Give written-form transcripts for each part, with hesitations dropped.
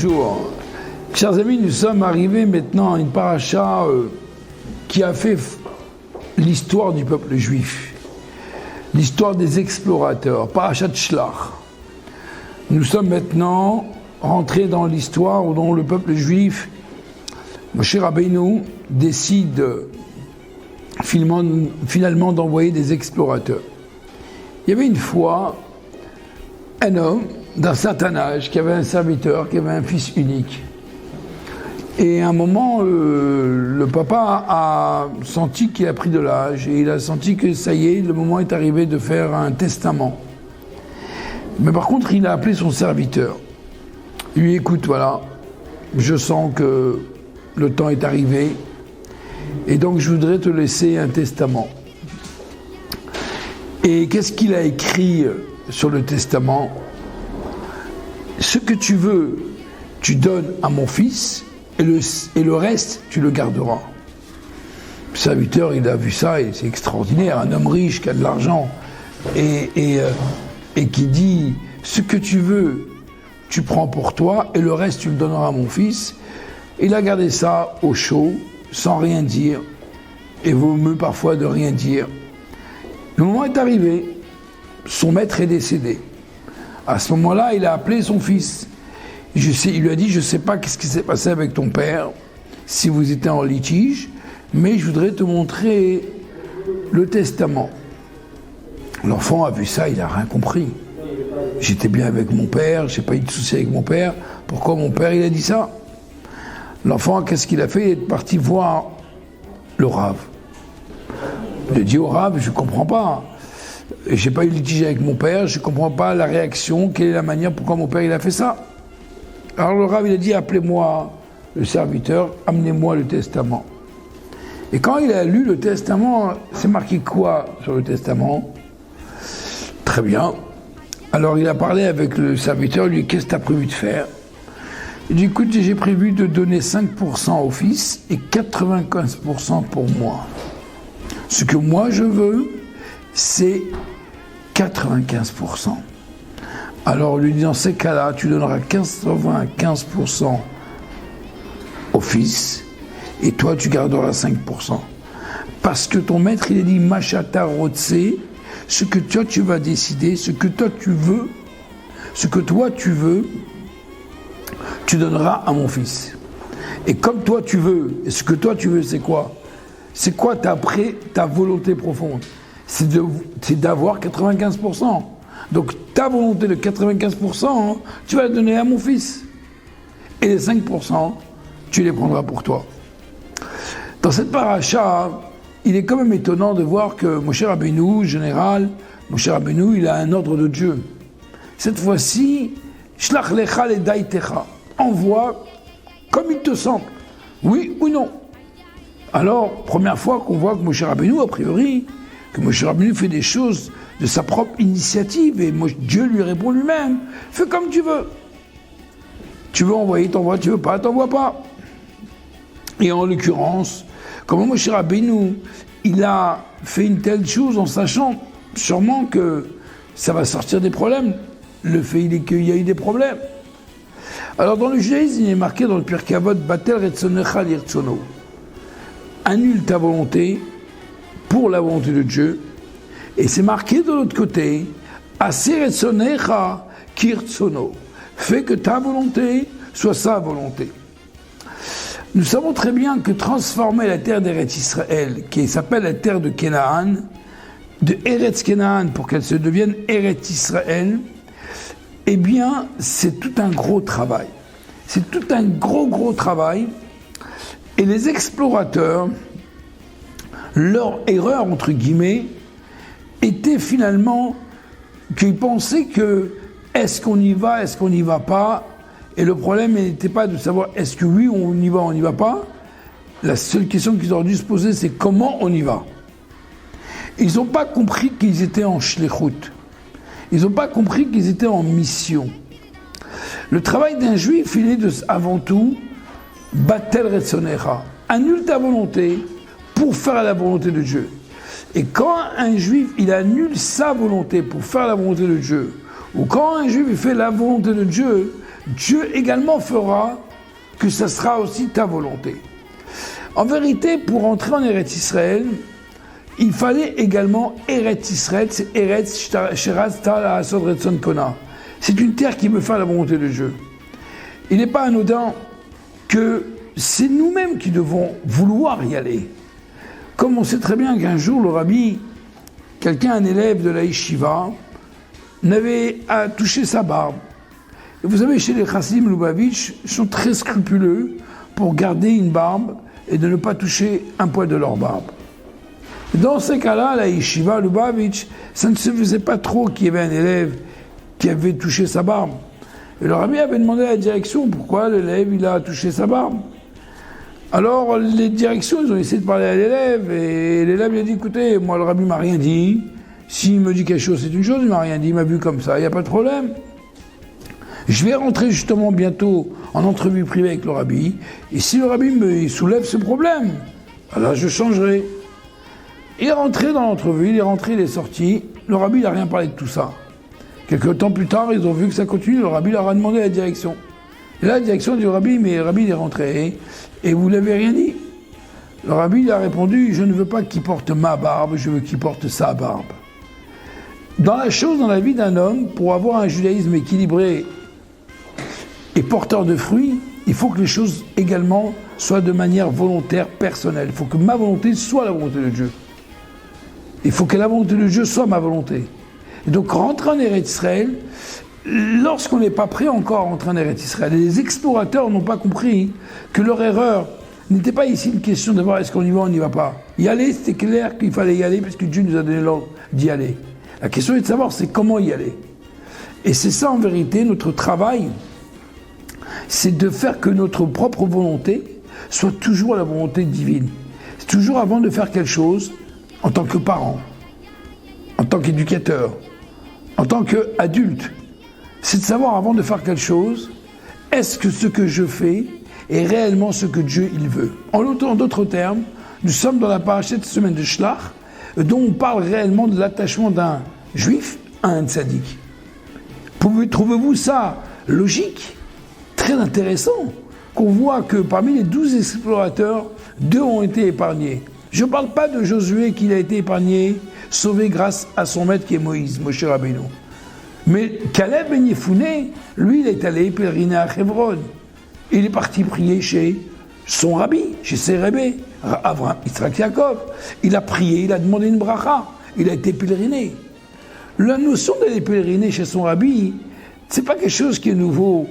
bonjour. Chers amis, nous sommes arrivés maintenant à une paracha qui a fait l'histoire du peuple juif, l'histoire des explorateurs, parachat Shlach. Nous sommes maintenant rentrés dans l'histoire dont le peuple juif, Moshe Rabbeinu, décide finalement d'envoyer des explorateurs. Il y avait une fois un homme d'un certain âge qui avait un serviteur, qui avait un fils unique. Et à un moment, le papa a senti qu'il a pris de l'âge et il a senti que ça y est, le moment est arrivé de faire un testament. Mais par contre, il a appelé son serviteur. Il lui dit, écoute, voilà, je sens que le temps est arrivé et donc je voudrais te laisser un testament. Et qu'est-ce qu'il a écrit sur le testament? Ce que tu veux, tu donnes à mon fils et le reste, tu le garderas. Le serviteur, il a vu ça et c'est extraordinaire. Un homme riche qui a de l'argent et qui dit ce que tu veux, tu prends pour toi et le reste, tu le donneras à mon fils. Il a gardé ça au chaud, sans rien dire. Et vaut mieux parfois de rien dire. Le moment est arrivé, son maître est décédé. À ce moment-là, il a appelé son fils. Il lui a dit, je ne sais pas ce qui s'est passé avec ton père, si vous étiez en litige, mais je voudrais te montrer le testament. L'enfant a vu ça, il n'a rien compris. J'étais bien avec mon père, je n'ai pas eu de souci avec mon père, pourquoi mon père il a dit ça? L'enfant, qu'est-ce qu'il a fait? Il est parti voir le Rav. Il a dit au Rav, je ne comprends pas. J'ai pas eu de litige avec mon père, je ne comprends pas la réaction, quelle est la manière, pourquoi mon père il a fait ça. Alors le Rav il a dit, appelez-moi le serviteur, amenez-moi le testament. Et quand il a lu le testament, c'est marqué quoi sur le testament? Très bien. Alors il a parlé avec le serviteur, il lui dit, qu'est-ce que tu as prévu de faire? Il dit, écoute, j'ai prévu de donner 5% au fils et 95% pour moi. Ce que moi je veux, c'est 95%. Alors, lui dit, dans ces cas-là, tu donneras 95% au fils, et toi, tu garderas 5%. Parce que ton maître, il a dit, Machata Rotse, ce que toi, tu vas décider, ce que toi, tu veux, tu donneras à mon fils. Et comme toi, tu veux, et ce que toi, tu veux, c'est quoi? C'est quoi ta volonté profonde? C'est d'avoir 95%. Donc ta volonté de 95%, tu vas la donner à mon fils. Et les 5%, tu les prendras pour toi. Dans cette paracha, il est quand même étonnant de voir que Moshe Rabbeinu, général, Moshe Rabbeinu, il a un ordre de Dieu. Cette fois-ci, Shlach lecha ledaitecha, envoie comme il te semble, oui ou non. Alors, première fois qu'on voit que Moshe Rabbeinu, a priori, que Moshe Rabbeinu fait des choses de sa propre initiative, et Dieu lui répond lui-même, fais comme tu veux. Tu veux envoyer, t'envoies, tu veux pas, t'envoies pas. Et en l'occurrence, comme Moshe Rabbeinu, il a fait une telle chose en sachant sûrement que ça va sortir des problèmes. Le fait il est qu'il y a eu des problèmes. Alors dans le judaïsme, il est marqué dans le Pirkei Avot, Batel retzonecha lirtzono. Annule ta volonté pour la volonté de Dieu. Et c'est marqué de l'autre côté, Aseh retzonecha kirtzono. Fais que ta volonté soit sa volonté. Nous savons très bien que transformer la terre d'Eretz Israël, qui s'appelle la terre de Canaan, de Eretz Canaan pour qu'elle se devienne Eretz Israël, eh bien, c'est tout un gros travail. C'est tout un gros travail. Et les explorateurs, leur erreur, entre guillemets, était finalement qu'ils pensaient que est-ce qu'on y va, est-ce qu'on n'y va pas. Et le problème n'était pas de savoir est-ce que oui, on y va, on n'y va pas. La seule question qu'ils auraient dû se poser, c'est comment on y va. Ils n'ont pas compris qu'ils étaient en shlichut. Ils n'ont pas compris qu'ils étaient en mission. Le travail d'un juif, il est avant tout Batel retzonecha. Annule ta volonté pour faire la volonté de Dieu. Et quand un juif, il annule sa volonté pour faire la volonté de Dieu, ou quand un juif il fait la volonté de Dieu, Dieu également fera que ça sera aussi ta volonté. En vérité, pour entrer en Eretz Israël, il fallait également Eretz Israël, c'est Eretz Sheraz Tal Asod Retzon Kona. C'est une terre qui veut faire la volonté de Dieu. Il n'est pas anodin que c'est nous-mêmes qui devons vouloir y aller. Comme on sait très bien qu'un jour, le rabbi, un élève de la yeshiva, n'avait à toucher sa barbe. Et vous savez, chez les Chassidim Lubavitch, ils sont très scrupuleux pour garder une barbe et de ne pas toucher un poil de leur barbe. Dans ces cas-là, la yeshiva Lubavitch, ça ne se faisait pas trop qu'il y avait un élève qui avait touché sa barbe. Et le rabbi avait demandé à la direction pourquoi l'élève il a touché sa barbe. Alors les directions ils ont essayé de parler à l'élève et l'élève il a dit écoutez, moi le rabbi m'a rien dit, s'il me dit quelque chose c'est une chose, il m'a rien dit, il m'a vu comme ça, il n'y a pas de problème. Je vais rentrer justement bientôt en entrevue privée avec le rabbi et si le rabbi me soulève ce problème, alors je changerai. Il est rentré dans l'entrevue, il est rentré, il est sorti, le rabbi n'a rien parlé de tout ça. Quelques temps plus tard, ils ont vu que ça continue, le rabbi leur a demandé la direction. Et là, la direction dit au rabbi, mais le rabbi il est rentré, et vous l'avez rien dit. Le rabbi il a répondu, je ne veux pas qu'il porte ma barbe, je veux qu'il porte sa barbe. Dans la chose, dans la vie d'un homme, pour avoir un judaïsme équilibré et porteur de fruits, il faut que les choses également soient de manière volontaire, personnelle. Il faut que ma volonté soit la volonté de Dieu. Il faut que la volonté de Dieu soit ma volonté. Et donc, rentrer en Eretz Israël, lorsqu'on n'est pas prêt encore à rentrer en Eretz Israël, les explorateurs n'ont pas compris que leur erreur n'était pas ici une question de voir est-ce qu'on y va ou on n'y va pas. Y aller, c'était clair qu'il fallait y aller parce que Dieu nous a donné l'ordre d'y aller. La question est de savoir c'est comment y aller. Et c'est ça en vérité notre travail, c'est de faire que notre propre volonté soit toujours la volonté divine. C'est toujours avant de faire quelque chose, en tant que parent, en tant qu'éducateur, en tant qu'adulte, c'est de savoir avant de faire quelque chose, est-ce que ce que je fais est réellement ce que Dieu il veut. En d'autres termes, nous sommes dans la paracha de cette semaine de Shlach, dont on parle réellement de l'attachement d'un juif à un tzaddik. Trouvez-vous ça logique, très intéressant, qu'on voit que parmi les 12 explorateurs, 2 ont été épargnés. Je ne parle pas de Josué qui a été épargné, sauvé grâce à son maître qui est Moïse, Moshe Rabbeinu. Mais Caleb Ben Yefouné, lui, il est allé pèleriner à Hebron. Il est parti prier chez son rabbi, chez ses rabbis, Avraham, Yitzhak, Yaakov. Il a prié, il a demandé une bracha, il a été pèleriné. La notion d'aller pèleriner chez son rabbi, c'est pas quelque chose qui est nouveau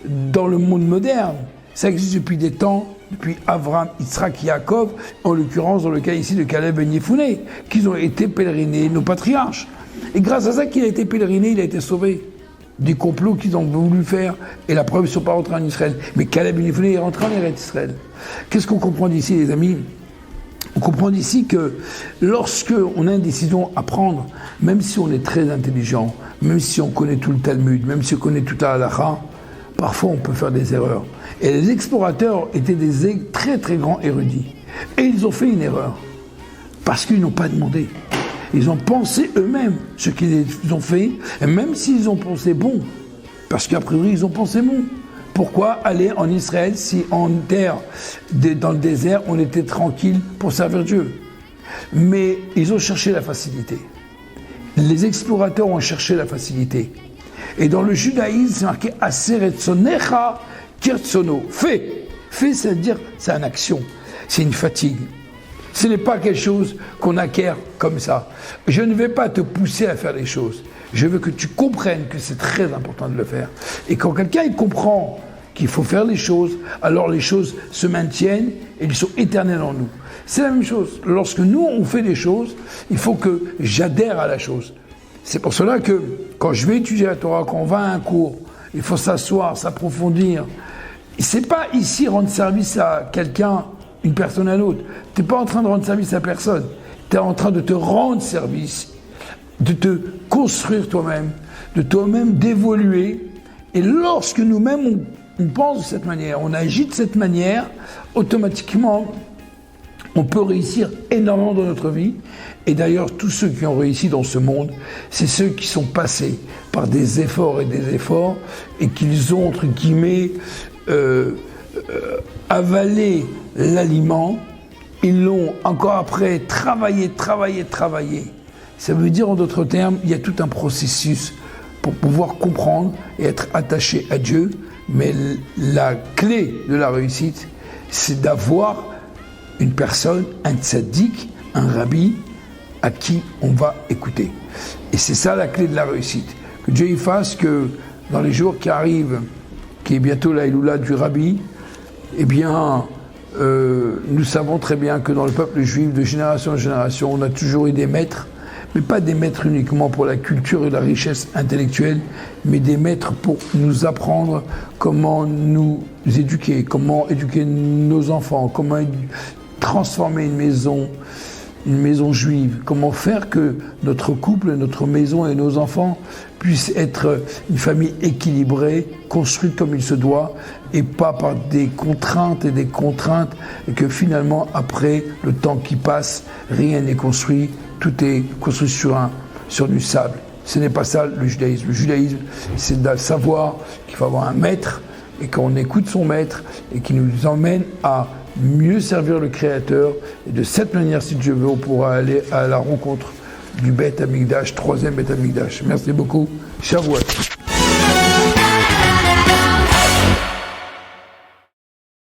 dans le monde moderne. Ça existe depuis des temps, depuis Avraham, Yitzhak, Yaakov, en l'occurrence dans le cas ici de Caleb Ben Yefouné, qu'ils ont été pèlerinés, nos patriarches. Et grâce à ça qu'il a été pèleriné, il a été sauvé des complots qu'ils ont voulu faire. Et la preuve, ils ne sont pas rentrés en Israël. Mais Caleb Ben Yefouné est rentré en Eretz Israël. Qu'est-ce qu'on comprend d'ici, les amis? On comprend d'ici que lorsque on a une décision à prendre, même si on est très intelligent, même si on connaît tout le Talmud, même si on connaît toute la halakha, parfois on peut faire des erreurs. Et les explorateurs étaient des très très grands érudits. Et ils ont fait une erreur. Parce qu'ils n'ont pas demandé. Ils ont pensé eux-mêmes ce qu'ils ont fait, et même s'ils ont pensé bon, parce qu'a priori ils ont pensé bon. Pourquoi aller en Israël si en terre, dans le désert, on était tranquille pour servir Dieu? Mais ils ont cherché la facilité. Les explorateurs ont cherché la facilité. Et dans le judaïsme, c'est marqué « Aseretzonecha kirtsono ». Fais, c'est-à-dire, c'est une action, c'est une fatigue. Ce n'est pas quelque chose qu'on acquiert comme ça. Je ne vais pas te pousser à faire les choses. Je veux que tu comprennes que c'est très important de le faire. Et quand quelqu'un il comprend qu'il faut faire les choses, alors les choses se maintiennent et elles sont éternelles en nous. C'est la même chose. Lorsque nous, on fait des choses, il faut que j'adhère à la chose. C'est pour cela que quand je vais étudier la Torah, quand on va à un cours, il faut s'asseoir, s'approfondir. C'est pas ici rendre service à quelqu'un, une personne à l'autre. Tu n'es pas en train de rendre service à personne. Tu es en train de te rendre service, de te construire toi-même, de toi-même d'évoluer. Et lorsque nous-mêmes, on pense de cette manière, on agit de cette manière, automatiquement, On peut réussir énormément dans notre vie. Et d'ailleurs, tous ceux qui ont réussi dans ce monde, c'est ceux qui sont passés par des efforts et qu'ils ont, entre guillemets, avalé l'aliment. Ils l'ont encore après travaillé. Ça veut dire, en d'autres termes, il y a tout un processus pour pouvoir comprendre et être attaché à Dieu. Mais la clé de la réussite, c'est d'avoir une personne, un tzaddik, un rabbi, à qui on va écouter. Et c'est ça la clé de la réussite. Que Dieu y fasse que dans les jours qui arrivent, qui est bientôt la Iloula du rabbi, eh bien, nous savons très bien que dans le peuple juif, de génération en génération, on a toujours eu des maîtres, mais pas des maîtres uniquement pour la culture et la richesse intellectuelle, mais des maîtres pour nous apprendre comment nous éduquer, comment éduquer nos enfants, comment transformer une maison juive, comment faire que notre couple, notre maison et nos enfants puissent être une famille équilibrée, construite comme il se doit, et pas par des contraintes, et que finalement, après le temps qui passe, rien n'est construit, tout est construit sur du sable. Ce n'est pas ça le judaïsme. Le judaïsme, c'est de savoir qu'il faut avoir un maître, et qu'on écoute son maître, et qui nous emmène à mieux servir le Créateur. Et de cette manière, si Dieu veut, on pourra aller à la rencontre du Beth Amikdash, troisième Beth Amikdash. Merci beaucoup. Shavuot.